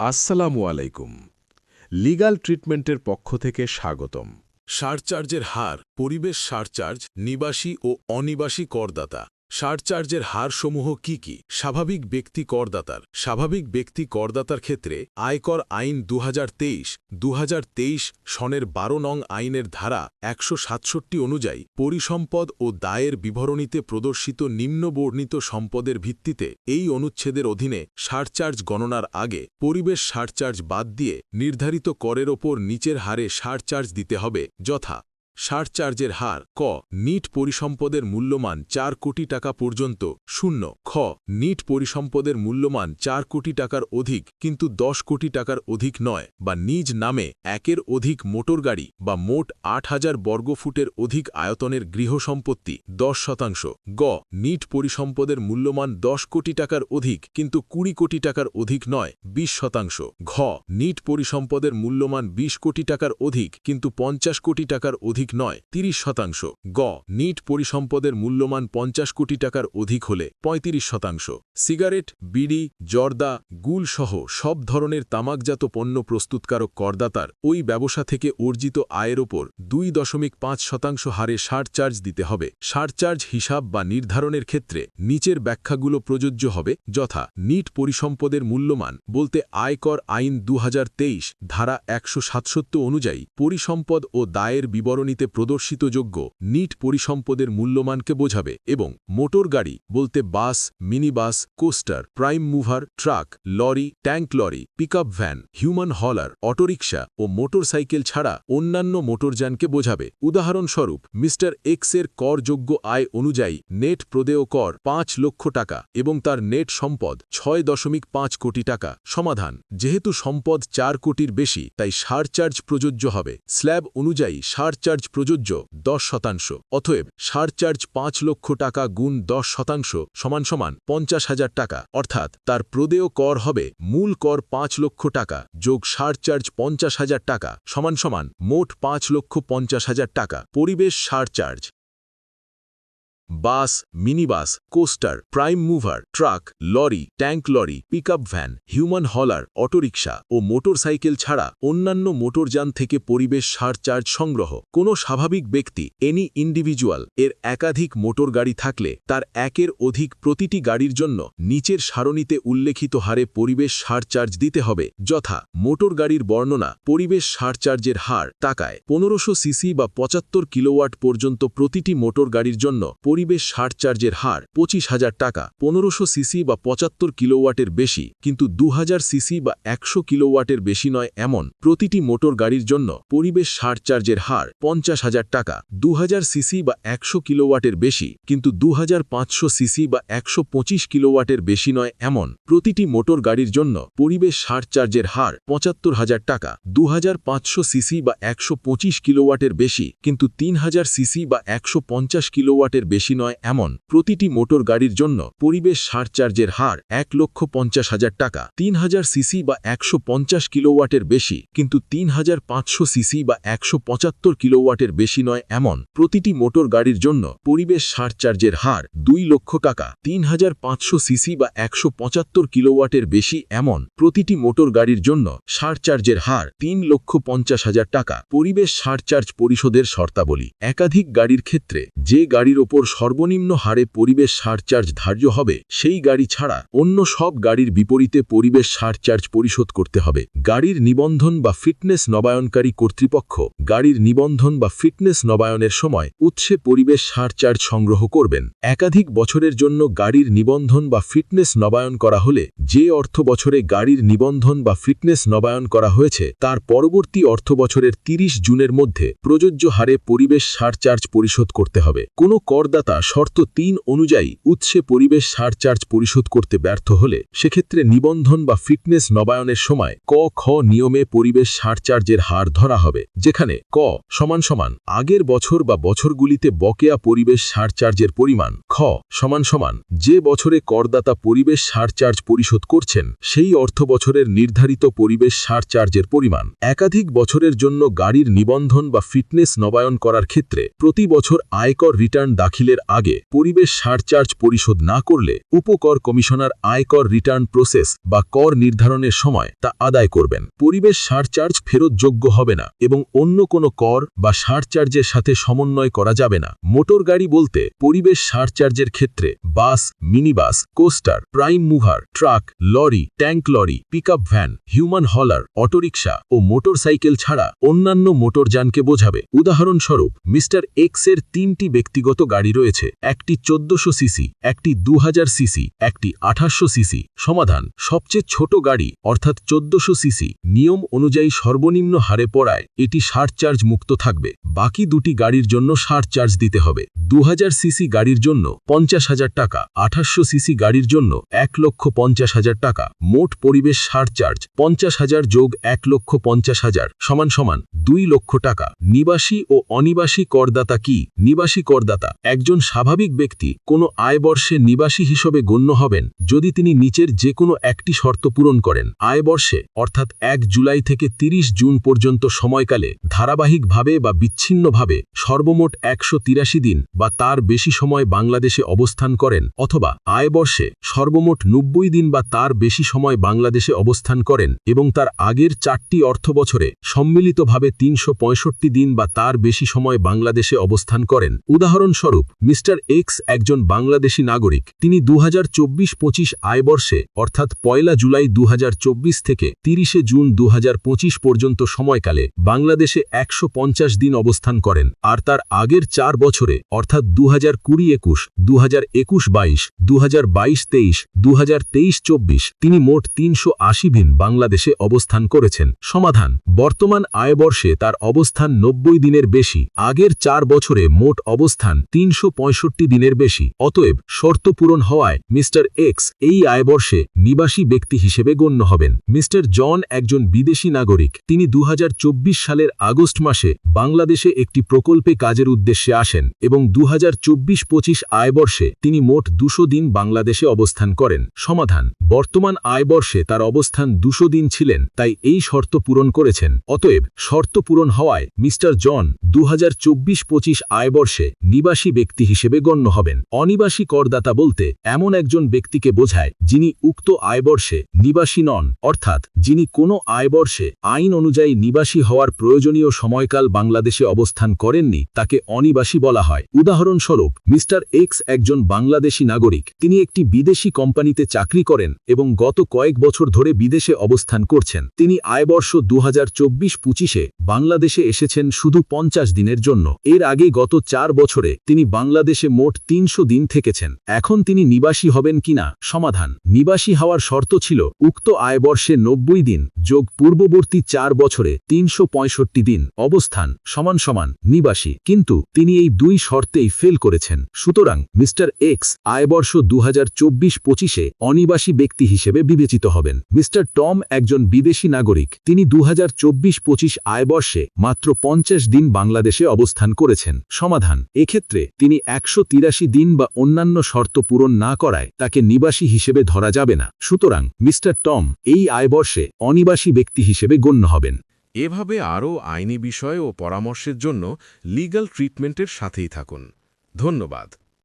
আসসালামু আলাইকুম। লিগ্যাল ট্রিটমেন্টের পক্ষ থেকে স্বাগতম। সারচার্জের হার, পরিবেশ সারচার্জ, নিবাসী ও অনিবাসী করদাতা। সারচার্জের হারসমূহ কি কি? স্বাভাবিক ব্যক্তি করদাতার। স্বাভাবিক ব্যক্তি করদাতার ক্ষেত্রে আয়কর আইন 2023 সনের 12 নং আইনের ধারা 167 অনুযায়ী পরিসম্পদ ও দায়ের বিবরণীতে প্রদর্শিত নিম্নবর্ণিত সম্পদের ভিত্তিতে এই অনুচ্ছেদের অধীনে সারচার্জ গণনার আগে পরিবেশ সারচার্জ বাদ দিয়ে নির্ধারিত করের ওপর নিচের হারে সারচার্জ দিতে হবে, যথা: সারচার্জের হার ক নিট পরিসম্পদের মূল্যমান 4 কোটি টাকা পর্যন্ত 0। খ নিট পরিসম্পদের মূল্যমান 4 কোটি টাকার অধিক কিন্তু 10 কোটি টাকার অধিক নয় বা নিজ নামে একের অধিক মোটরগাড়ি বা মোট 8000 বর্গফুটের অধিক আয়তনের গৃহসম্পত্তি 10%। গ নিট পরিসম্পদের মূল্যমান 10 কোটি টাকার অধিক কিন্তু 20 কোটি টাকার অধিক নয় 20%। ঘ নিট পরিসম্পদের মূল্যমান 20 কোটি টাকার অধিক কিন্তু 50 কোটি টাকার অধিক নয় 30%। গ নিট পরিসম্পদের মূল্যমান 50 কোটি টাকার অধিক হলে 35%। সিগারেট, বিড়ি, জর্দা, গুল সহ সব ধরনের তামাকজাত পণ্য প্রস্তুতকারক করদাতার ওই ব্যবসা থেকে অর্জিত আয়ের ওপর 2.5% হারে সারচার্জ দিতে হবে। সারচার্জ হিসাব বা নির্ধারণের ক্ষেত্রে নিচের ব্যাখ্যাগুলো প্রযোজ্য হবে, যথা: নিট পরিসম্পদের মূল্যমান বলতে আয়কর আইন 2023 ধারা 167 অনুযায়ী পরিসম্পদ ও দায়ের বিবরণীতে প্রদর্শিতযোগ্য নিট পরিসম্পদের মূল্যমানকে বোঝাবে, এবং মোটর গাড়ি বলতে bus, minibus, coaster, prime mover, truck, lorry, tank lorry, pickup van, human hauler, autorickshaw ও মোটরসাইকেল ছাড়া অন্যান্য মোটরযানকে বোঝাবে। উদাহরণস্বরূপ, মিস্টার এক্সের করযোগ্য আয় অনুযায়ী নেট প্রদেয় কর 5 লক্ষ টাকা এবং তার নেট সম্পদ 6.5 কোটি টাকা। সমাধান: যেহেতু সম্পদ 4 কোটির বেশি তাই সারচার্জ প্রযোজ্য হবে। স্ল্যাব অনুযায়ী সারচার্জ প্রযোজ্য 10%। অতএব সারচার্জ 5 লক্ষ টাকা গুণ 10% সমান 50,000 টাকা, অর্থাৎ তার প্রদেয় কর হবে মূল কর 5 লক্ষ টাকা যোগ সারচার্জ 50,000 টাকা সমান মোট 5,50,000 টাকা। পরিবেশ surcharge: bus, minibus, coaster, prime mover, truck, lorry, tank lorry, pickup van, human hauler, autorickshaw ও মোটরসাইকেল ছাড়া অন্যান্য মোটরযান থেকে পরিবেশ সারচার্জ সংগ্রহ। কোনো স্বাভাবিক ব্যক্তি এনি ইন্ডিভিজুয়াল এর একাধিক মোটর গাড়ি থাকলে তার একের অধিক প্রতিটি গাড়ির জন্য নিচের সারণীতে উল্লেখিত হারে পরিবেশ সারচার্জ দিতে হবে, যথা: মোটর গাড়ির বর্ণনা পরিবেশ সারচার্জের হার টাকায় 1500 সিসি বা 75 কিলোওয়াট পর্যন্ত প্রতিটি মোটর গাড়ির জন্য পরিবেশ সারচার্জের হার 25,000 টাকা। 1500 সিসি বা 75 কিলোওয়াটের বেশি কিন্তু 2000 সিসি বা 100 কিলোওয়াটের বেশি নয় এমন প্রতিটি মোটর গাড়ির জন্য পরিবেশ সারচার্জের হার 50,000 টাকা। 2000 সিসি বা 100 কিলোওয়াটের বেশি কিন্তু 2500 সিসি বা 125 কিলোওয়াটের বেশি নয় এমন প্রতিটি মোটর গাড়ির জন্য পরিবেশ সারচার্জের হার 75,000 টাকা। 2500 সিসি বা 125 কিলোওয়াটের বেশি কিন্তু 3000 সিসি বা 150 কিলোওয়াটের বেশি নয় এমন প্রতিটি মোটর গাড়ির জন্য পরিবেশ সারচার্জের হার 1,50,000 টাকা। 3000 সিসি বা 150 কিলোওয়াটের বেশি কিন্তু 3500 সিসি বা 175 কিলোওয়াটের বেশি নয় এমন প্রতিটি মোটর গাড়ির জন্য পরিবেশ সারচার্জের হার 2 লক্ষ টাকা। 3500 সিসি বা 175 কিলোওয়াটের বেশি এমন প্রতিটি মোটর গাড়ির জন্য সারচার্জের হার 3,50,000 টাকা। পরিবেশ সারচার্জ পরিশোধের শর্তাবলী: একাধিক গাড়ির ক্ষেত্রে যে গাড়ির ওপর সর্বনিম্ন হারে পরিবেশ সারচার্জ ধার্য হবে সেই গাড়ি ছাড়া অন্য সব গাড়ির বিপরীতে পরিবেশ সারচার্জ পরিশোধ করতে হবে। গাড়ির নিবন্ধন বা ফিটনেস নবায়নকারী কর্তৃপক্ষ গাড়ির নিবন্ধন বা ফিটনেস নবায়নের সময় উৎসে পরিবেশ সারচার্জ সংগ্রহ করবেন। একাধিক বছরের জন্য গাড়ির নিবন্ধন বা ফিটনেস নবায়ন করা হলে যে অর্থ বছরে গাড়ির নিবন্ধন বা ফিটনেস নবায়ন করা হয়েছে তার পরবর্তী অর্থ বছরের 30 জুনের মধ্যে প্রযোজ্য হারে পরিবেশ সারচার্জ পরিশোধ করতে হবে। কোনো করদাতা শর্ত 3 অনুযায়ী উৎসে পরিবেশ সারচার্জ পরিশোধ করতে ব্যর্থ হলে সেক্ষেত্রে নিবন্ধন বা ফিটনেস নবায়নের সময় ক খ নিয়মে পরিবেশ সারচার্জের হার ধরা হবে, যেখানে ক সমান আগের বছর বা বছরগুলিতে বকেয়া পরিবেশ সারচার্জের পরিমাণ, খ সমান যে বছরে করদাতা পরিবেশ সারচার্জ পরিশোধ করছেন সেই অর্থ বছরের নির্ধারিত পরিবেশ সারচার্জের পরিমাণ। একাধিক বছরের জন্য গাড়ির নিবন্ধন বা ফিটনেস নবায়ন করার ক্ষেত্রে প্রতি বছর আয়কর রিটার্ন দাখিলের এপ্রিলের আগে পরিবেশ সারচার্জ পরিশোধ না করলে উপকর কমিশনার আয়কর রিটার্ন প্রসেস বা কর নির্ধারণের সময় তা আদায় করবেন। পরিবেশ সারচার্জ ফেরতযোগ্য হবে না এবং অন্য কোনো কর বা সারচার্জের সাথে সমন্বয় করা যাবে না। মোটর গাড়ি বলতে পরিবেশ সারচার্জের ক্ষেত্রে bus, minibus, coaster, prime mover, truck, lorry, tank lorry, pickup van, human hauler, autorickshaw ও মোটরসাইকেল ছাড়া অন্যান্য মোটরযানকে বোঝাবে। উদাহরণস্বরূপ মিস্টার এক্সের 3টি ব্যক্তিগত গাড়ি রয়েছে, একটি 1400 সিসি, একটি 2000 সিসি, একটি 1800 সিসি। সমাধান: সবচেয়ে ছোট গাড়ি অর্থাৎ 1400 সিসি নিয়ম অনুযায়ী সর্বনিম্ন হারে পড়ায় এটি সারচার্জ মুক্ত থাকবে। বাকি দুটি গাড়ির জন্য সারচার্জ দিতে হবে। 2000 সিসি গাড়ির জন্য 50,000 টাকা, 1800 সিসি গাড়ির জন্য 1,50,000 টাকা। মোট পরিবেশ সারচার্জ 50,000 যোগ 1,50,000 সমান 2 লক্ষ টাকা। নিবাসী ও অনিবাসী করদাতা কি? নিবাসী করদাতা একজন স্বাভাবিক ব্যক্তি কোনো আয়বর্ষে নিবাসী হিসেবে গণ্য হবেন যদি তিনি নিচের যে কোনো একটি শর্ত পূরণ করেন। আয়বর্ষে অর্থাৎ 1 জুলাই থেকে 30 জুন পর্যন্ত সময়কালে ধারাবাহিকভাবে বা বিচ্ছিন্নভাবে সর্বমোট 183 দিন বা তার বেশি সময় বাংলাদেশে অবস্থান করেন, অথবা আয়বর্ষে সর্বমোট 90 দিন বা তার বেশি সময় বাংলাদেশে অবস্থান করেন এবং তার আগের 4টি অর্থবছরে সম্মিলিতভাবে 365 দিন বা তার বেশি সময় বাংলাদেশে অবস্থান করেন। উদাহরণস্বরূপ মিস্টার এক্স একজন বাংলাদেশী নাগরিক। তিনি 2024-25 আয়বর্ষে অর্থাৎ 1 জুলাই 2024 থেকে 30 জুন 2025 পর্যন্ত সময়কালে বাংলাদেশে 150 দিন অবস্থান করেন, আর তার আগের 4 বছরে অর্থাৎ 2020-21, 2021-22, 2022-23, 2023-24 তিনি মোট 380 দিন বাংলাদেশে অবস্থান করেছেন। সমাধান: বর্তমান আয়বর্ষে তার অবস্থান 90 দিনের বেশি, আগের 4 বছরে মোট অবস্থান 365 দিনের বেশি। অতএব শর্ত পূরণ হওয়ায় মিস্টার এক্স এই আয়বর্ষে নিবাসী ব্যক্তি হিসেবে গণ্য হবেন। মিস্টার জন একজন বিদেশি নাগরিক। তিনি 2024 সালের আগস্ট মাসে বাংলাদেশে একটি প্রকল্পে কাজের উদ্দেশ্যে আসেন এবং 2024-25 আয়বর্ষে তিনি মোট 200 দিন বাংলাদেশে অবস্থান করেন। সমাধান: বর্তমান আয়বর্ষে তার অবস্থান 200 দিন ছিলেন, তাই এই শর্ত পূরণ করেছেন। অতএব শর্ত পূরণ হওয়ায় মিস্টার জন 2024-25 আয়বর্ষে নিবাসী ব্যক্তি হিসেবে গণ্য হবেন। অনিবাসী করদাতা বলতে এমন একজন ব্যক্তিকে বোঝায় যিনি উক্ত আয়বর্ষে নিবাসী নন, অর্থাৎ যিনি কোনো আয়বর্ষে আইন অনুযায়ী নিবাসী হওয়ার প্রয়োজনীয় সময়কাল বাংলাদেশে অবস্থান করেননি, তাকে অনিবাসী বলা হয়। উদাহরণস্বরূপ মিস্টার এক্স একজন বাংলাদেশী নাগরিক। তিনি একটি বিদেশি কোম্পানিতে চাকরি করেন এবং গত কয়েক বছর ধরে বিদেশে অবস্থান করছেন। তিনি আয়বর্ষ 2024-25-এ বাংলাদেশে এসেছেন শুধু 50 দিনের জন্য। এর আগে গত 4 বছরে তিনি বাংলাদেশে মোট 300 দিন থেকেছেন। এখন তিনি নিবাসী হবেন কিনা? সমাধান: নিবাসী হওয়ার শর্ত ছিল উক্ত আয়বর্ষে 90 দিন যোগ পূর্ববর্তী 4 বছরে 365 দিন অবস্থান সমান নিবাসী, কিন্তু তিনি এই 2 শর্তেই ফেল করেছেন। সুতরাং মিস্টার এক্স আয়বর্ষ 2024-25-এ অনিবাসী ব্যক্তি হিসেবে বিবেচিত হবেন। মিস্টার টম একজন বিদেশি নাগরিক। তিনি 2024-25 আয়বর্ষে মাত্র 50 দিন বাংলাদেশে অবস্থান করেছেন। সমাধান: এক্ষেত্রে তিনি 183 দিন বা অন্যান্য শর্ত পূরণ না করায় তাকে নিবাসী হিসেবে ধরা যাবে না। সুতরাং মিস্টার টম এই আয়বর্ষে অনিবাসী ব্যক্তি হিসেবে গণ্য হবেন। এভাবে আরও আইনি বিষয় ও পরামর্শের জন্য লিগ্যাল ট্রিটমেন্টের সাথেই থাকুন। ধন্যবাদ।